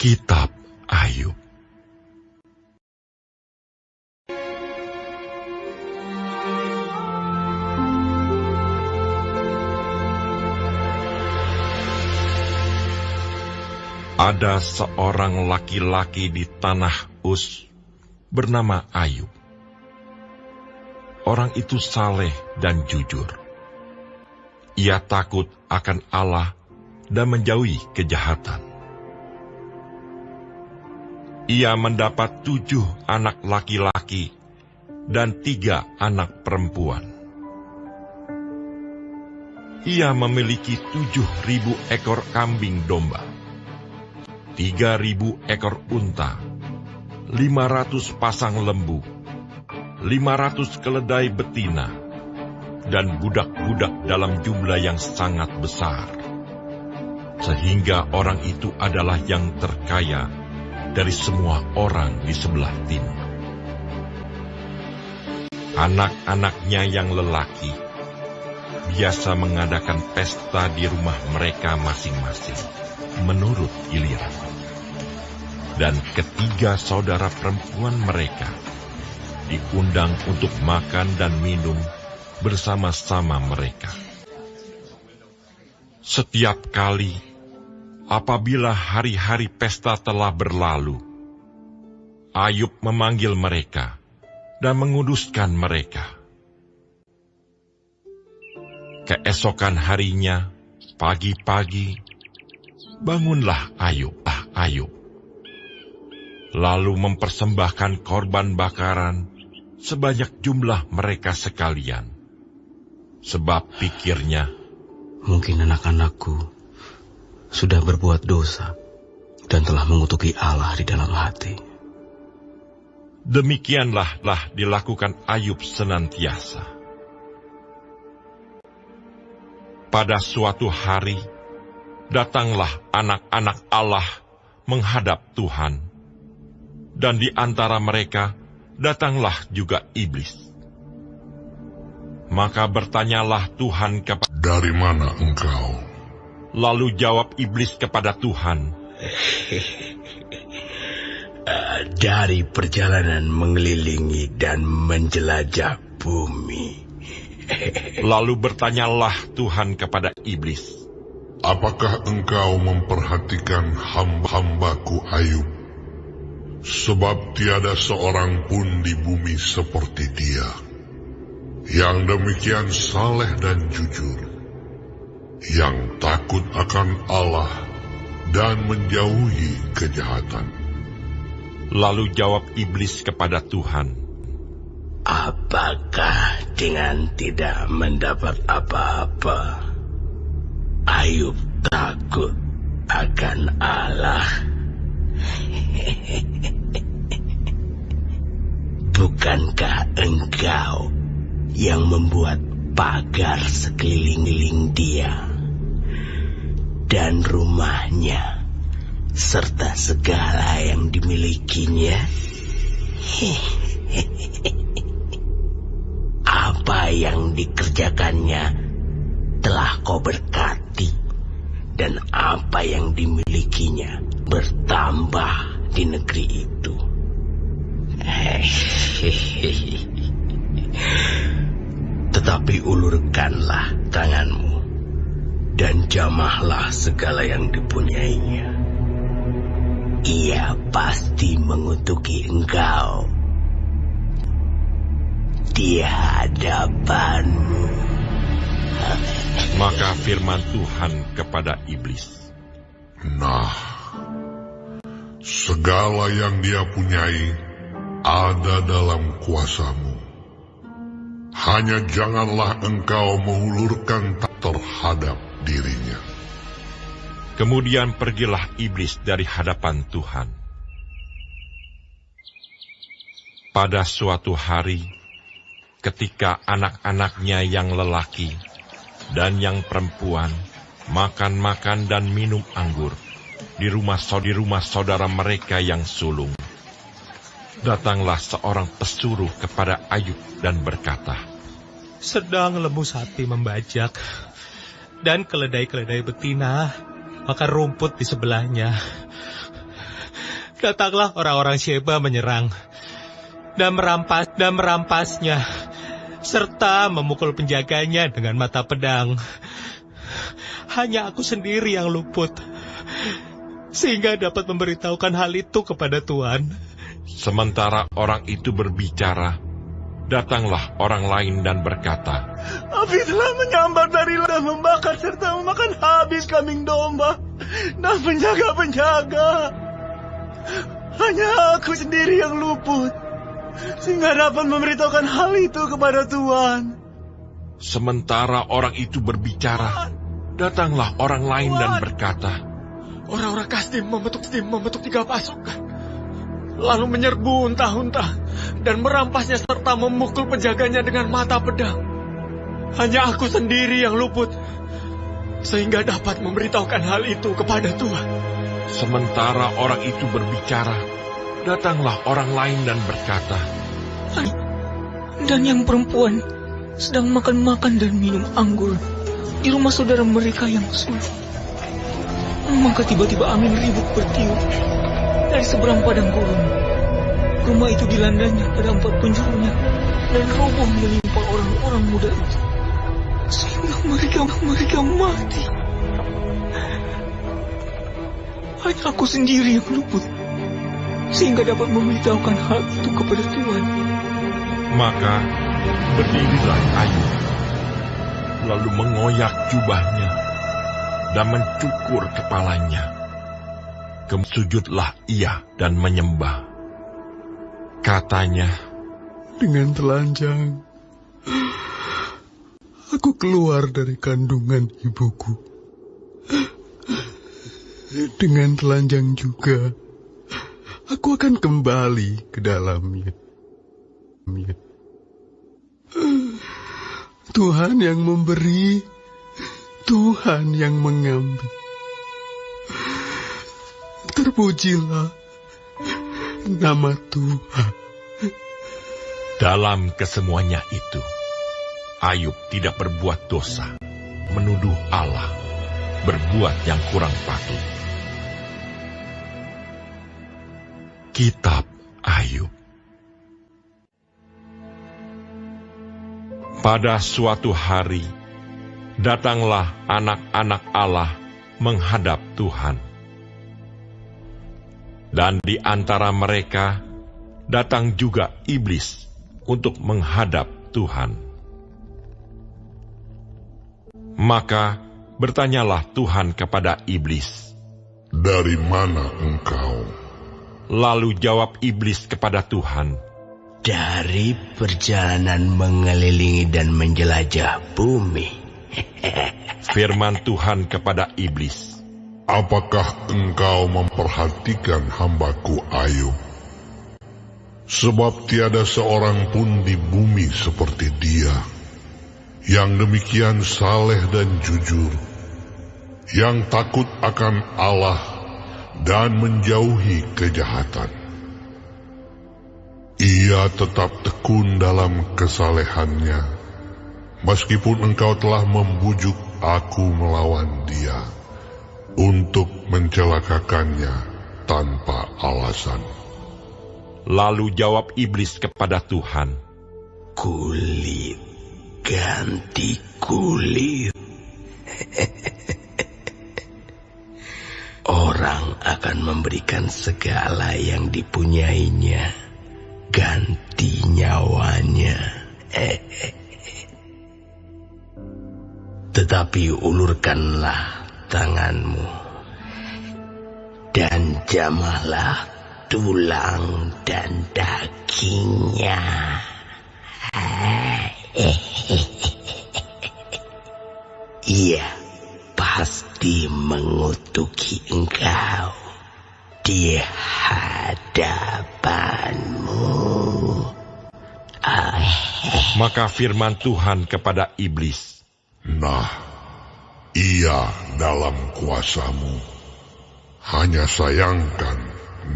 Kitab Ayub. Ada seorang laki-laki di tanah Uz bernama Ayub. Orang itu saleh dan jujur. Ia takut akan Allah dan menjauhi kejahatan. Ia mendapat 7 anak laki-laki dan 3 anak perempuan. Ia memiliki 7.000 ekor kambing domba, 3.000 ekor unta, 500 pasang lembu, 500 keledai betina, dan budak-budak dalam jumlah yang sangat besar. Sehingga orang itu adalah yang terkaya dari semua orang di sebelah timur. Anak-anaknya yang lelaki biasa mengadakan pesta di rumah mereka masing-masing, menurut giliran. Dan ketiga saudara perempuan mereka diundang untuk makan dan minum bersama-sama mereka. Setiap kali apabila hari-hari pesta telah berlalu, Ayub memanggil mereka dan menguduskan mereka. Keesokan harinya, pagi-pagi, bangunlah Ayub, lalu mempersembahkan korban bakaran sebanyak jumlah mereka sekalian. Sebab pikirnya, mungkin anak-anakku sudah berbuat dosa dan telah mengutuki Allah di dalam hati. Demikianlah dilakukan Ayub senantiasa. Pada suatu hari, datanglah anak-anak Allah menghadap Tuhan, dan di antara mereka datanglah juga iblis. Maka bertanyalah Tuhan kepada, "Dari mana engkau?" Lalu jawab iblis kepada Tuhan, "Dari perjalanan mengelilingi dan menjelajah bumi." Lalu bertanyalah Tuhan kepada iblis, "Apakah engkau memperhatikan hamba-hambaku Ayub? Sebab tiada seorang pun di bumi seperti dia, yang demikian saleh dan jujur, yang takut akan Allah dan menjauhi kejahatan." Lalu jawab iblis kepada Tuhan, "Apakah dengan tidak mendapat apa-apa, Ayub takut akan Allah? Bukankah engkau yang membuat pagar sekeliling dia dan rumahnya serta segala yang dimilikinya? Apa yang dikerjakannya telah kau berkati, dan apa yang dimilikinya bertambah di negeri itu. Tetapi ulurkanlah tanganmu dan jamahlah segala yang dipunyainya. Ia pasti mengutuki engkau di hadapanmu." Maka firman Tuhan kepada iblis, "Nah, segala yang dia punyai ada dalam kuasamu. Hanya janganlah engkau mengulurkan terhadap dirinya." Kemudian pergilah iblis dari hadapan Tuhan. Pada suatu hari, ketika anak-anaknya yang lelaki dan yang perempuan makan-makan dan minum anggur di rumah saudara mereka yang sulung, datanglah seorang pesuruh kepada Ayub dan berkata, "Sedang lembu sapi membajak, dan keledai-keledai betina makan rumput di sebelahnya. Datanglah orang-orang Sheba menyerang dan merampasnya, serta memukul penjaganya dengan mata pedang. Hanya aku sendiri yang luput, sehingga dapat memberitahukan hal itu kepada Tuhan. Sementara orang itu berbicara, datanglah orang lain dan berkata, Api telah menyambar dari dan membakar serta memakan habis kambing domba dan penjaga-penjaga. Hanya aku sendiri yang luput, sehingga dapat memberitahukan hal itu kepada Tuhan. Sementara orang itu berbicara, datanglah orang lain dan berkata, Orang-orang Kasdim membentuk 3 pasukan, lalu menyerbu unta-unta dan merampasnya serta memukul penjaganya dengan mata pedang. Hanya aku sendiri yang luput, sehingga dapat memberitahukan hal itu kepada Tuhan. Sementara orang itu berbicara, datanglah orang lain dan berkata, Dan yang perempuan sedang makan-makan dan minum anggur di rumah saudara mereka yang sulung. Maka tiba-tiba angin ribut bertiup dari seberang padang gurun. Rumah itu dilandanya pada 4 penjurunya dan roboh menimpa orang-orang muda itu, sehingga mereka mati. Hanya aku sendiri yang luput, sehingga dapat memberitahukan hal itu kepada Tuhan. Maka berdirilah Ayub, lalu mengoyak jubahnya dan mencukur kepalanya. Sujudlah ia dan menyembah. Katanya, Dengan telanjang aku keluar dari kandungan ibuku. Dengan telanjang juga aku akan kembali ke dalamnya. Tuhan yang memberi, Tuhan yang mengambil. Terpujilah nama Tuhan. dalam kesemuanya itu, Ayub tidak berbuat dosa, menuduh Allah, berbuat yang kurang patut. Kitab Ayub. Pada suatu hari, datanglah anak-anak Allah menghadap Tuhan. Dan di antara mereka, datang juga iblis untuk menghadap Tuhan. Maka bertanyalah Tuhan kepada iblis, Dari mana engkau? Lalu jawab iblis kepada Tuhan, Dari perjalanan mengelilingi dan menjelajah bumi. firman Tuhan kepada iblis, Apakah engkau memperhatikan hambaku Ayub? Sebab tiada seorang pun di bumi seperti dia, yang demikian saleh dan jujur, yang takut akan Allah dan menjauhi kejahatan. Ia tetap tekun dalam kesalehannya, meskipun engkau telah membujuk aku melawan dia, untuk mencelakakannya tanpa alasan. Lalu jawab iblis kepada Tuhan, Kulit ganti kulit. Orang akan memberikan segala yang dipunyainya ganti nyawanya. Tetapi ulurkanlah tanganmu dan jamahlah tulang dan dagingnya. Ia pasti mengutuki engkau di hadapanmu. Maka firman Tuhan kepada iblis, Nah, ia dalam kuasamu, hanya sayangkan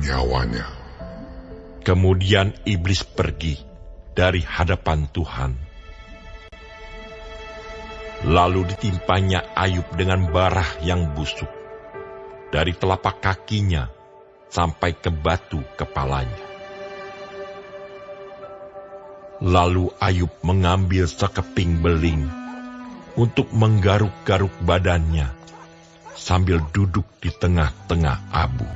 nyawanya. Kemudian iblis pergi dari hadapan Tuhan. Lalu ditimpanya Ayub dengan barah yang busuk, dari telapak kakinya sampai ke batu kepalanya. Lalu Ayub mengambil sekeping beling untuk menggaruk-garuk badannya sambil duduk di tengah-tengah abu.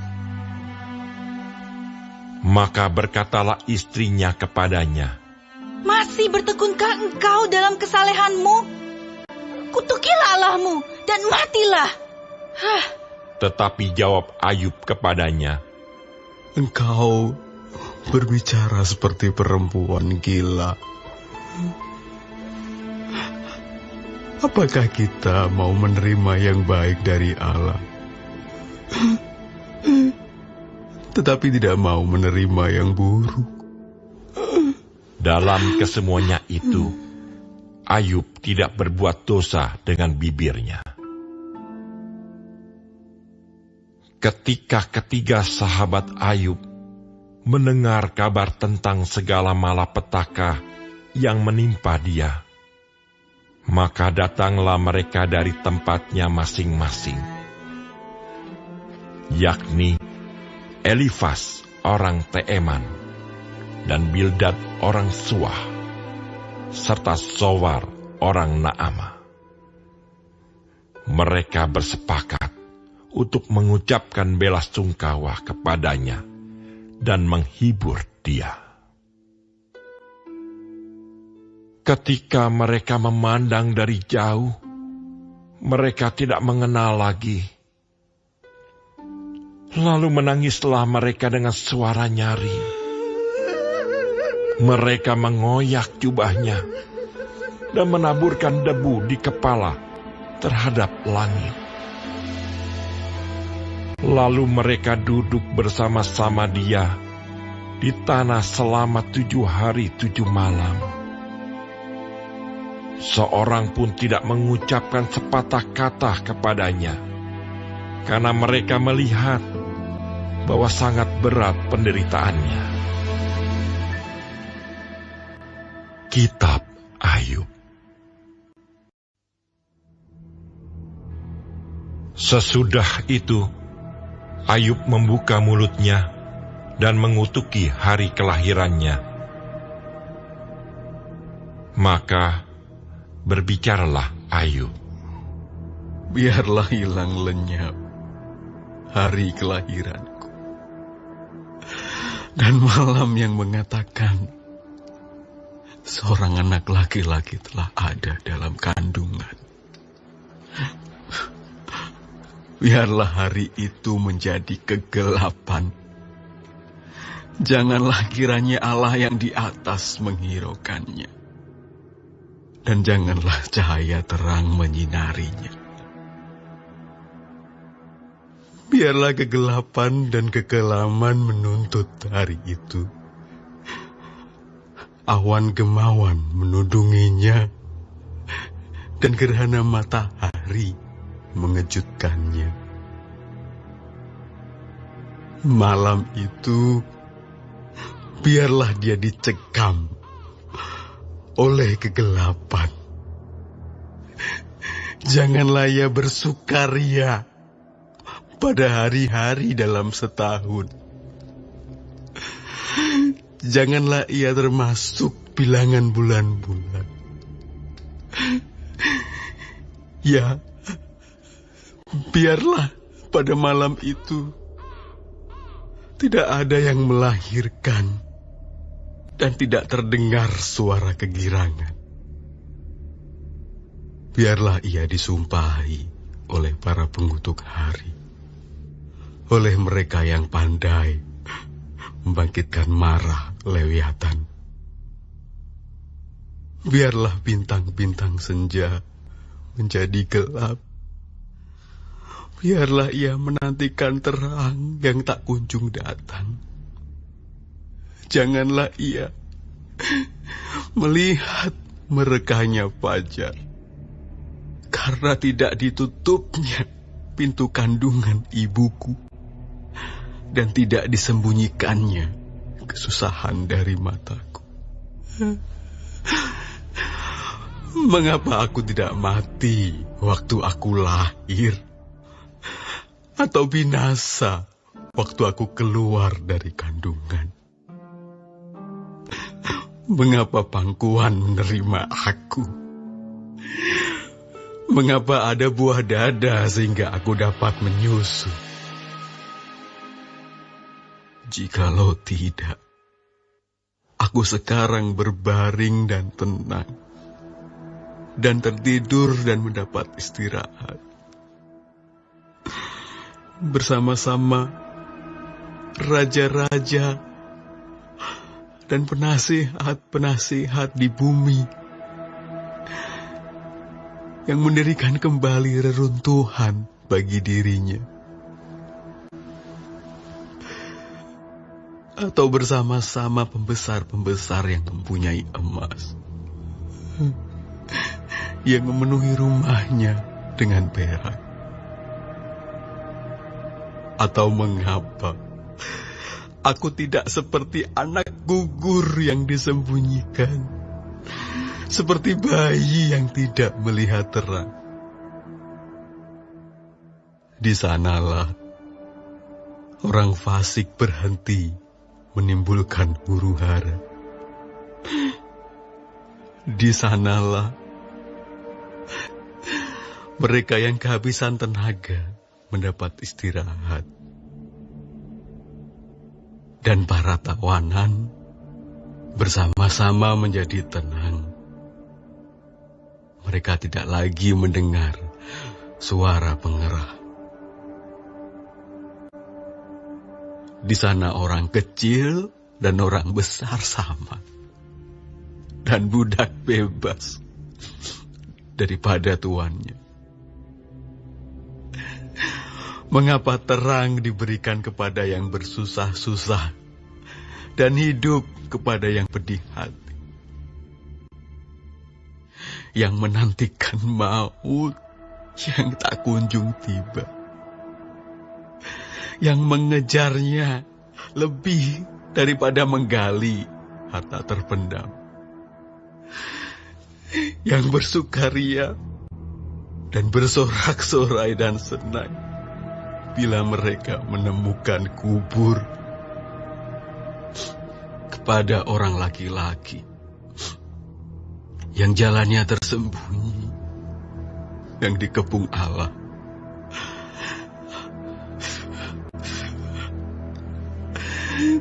Maka berkatalah istrinya kepadanya, "Masih bertekunkah engkau dalam kesalehanmu? Kutukilah Allahmu dan matilah." Tetapi jawab Ayub kepadanya, Engkau berbicara seperti perempuan gila. Apakah kita mau menerima yang baik dari Allah, tetapi tidak mau menerima yang buruk? Dalam kesemuanya itu, Ayub tidak berbuat dosa dengan bibirnya. Ketika ketiga sahabat Ayub mendengar kabar tentang segala malapetaka yang menimpa dia, maka datanglah mereka dari tempatnya masing-masing, yakni Elifas orang Teeman, dan Bildad orang Suah, serta Sowar orang Naamah. Mereka bersepakat untuk mengucapkan belasungkawa kepadanya dan menghibur dia. Ketika mereka memandang dari jauh, mereka tidak mengenal lagi. Lalu menangislah mereka dengan suara nyaring. Mereka mengoyak jubahnya dan menaburkan debu di kepala terhadap langit. Lalu mereka duduk bersama-sama dia di tanah selama 7 hari 7 malam. Seorang pun tidak mengucapkan sepatah kata kepadanya, karena mereka melihat bahwa sangat berat penderitaannya. Kitab Ayub. Sesudah itu, Ayub membuka mulutnya dan mengutuki hari kelahirannya. Maka berbicaralah Ayub, Biarlah hilang lenyap hari kelahiranku, dan malam yang mengatakan seorang anak laki-laki telah ada dalam kandungan. Biarlah hari itu menjadi kegelapan. Janganlah kiranya Allah yang di atas menghiraukannya, dan janganlah cahaya terang menyinarinya. Biarlah kegelapan dan kekelaman menuntut hari itu. Awan gemawan menudunginya, dan gerhana matahari mengejutkannya. Malam itu, biarlah dia dicekam oleh kegelapan. Janganlah ia bersukaria pada hari-hari dalam setahun. Janganlah ia termasuk bilangan bulan-bulan. Ya, biarlah pada malam itu tidak ada yang melahirkan dan tidak terdengar suara kegirangan. Biarlah ia disumpahi oleh para pengutuk hari, oleh mereka yang pandai membangkitkan marah Lewiatan. Biarlah bintang-bintang senja menjadi gelap. Biarlah ia menantikan terang yang tak kunjung datang. Janganlah ia melihat merekahnya fajar, karena tidak ditutupnya pintu kandungan ibuku, dan tidak disembunyikannya kesusahan dari mataku. Mengapa aku tidak mati waktu aku lahir, atau binasa waktu aku keluar dari kandungan. Mengapa pangkuan menerima aku? Mengapa ada buah dada sehingga aku dapat menyusu? Jikalau tidak, aku sekarang berbaring dan tenang, dan tertidur dan mendapat istirahat. Bersama-sama raja-raja dan penasihat-penasihat di bumi yang mendirikan kembali reruntuhan bagi dirinya. Atau bersama-sama pembesar-pembesar yang mempunyai emas, yang memenuhi rumahnya dengan perak. Atau mengapa aku tidak seperti anak gugur yang disembunyikan, seperti bayi yang tidak melihat terang. Di sanalah orang fasik berhenti menimbulkan huru-hara. Di sanalah mereka yang kehabisan tenaga mendapat istirahat. Dan para tawanan bersama-sama menjadi tenang. Mereka tidak lagi mendengar suara pengerah. Di sana orang kecil dan orang besar sama. Dan budak bebas daripada tuannya. Mengapa terang diberikan kepada yang bersusah-susah dan hidup kepada yang pedih hati, yang menantikan maut yang tak kunjung tiba, yang mengejarnya lebih daripada menggali harta terpendam, yang bersukaria dan bersorak-sorai dan senang bila mereka menemukan kubur, kepada orang laki-laki yang jalannya tersembunyi, yang dikepung Allah.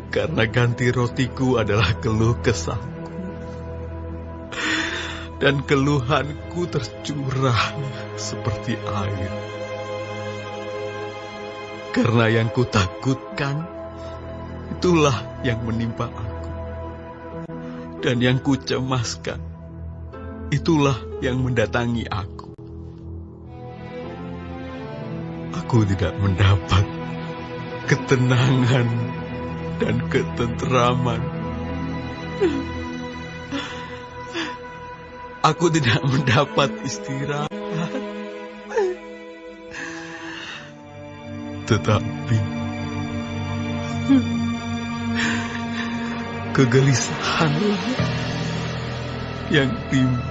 Karena ganti rotiku adalah keluh kesahku, dan keluhanku tercurah seperti air. Karena yang kutakutkan, itulah yang menimpa aku. Dan yang kucemaskan, itulah yang mendatangi aku. Aku tidak mendapat ketenangan dan ketentraman. Aku tidak mendapat istirahat. Tetapi kegelisahan yang timbul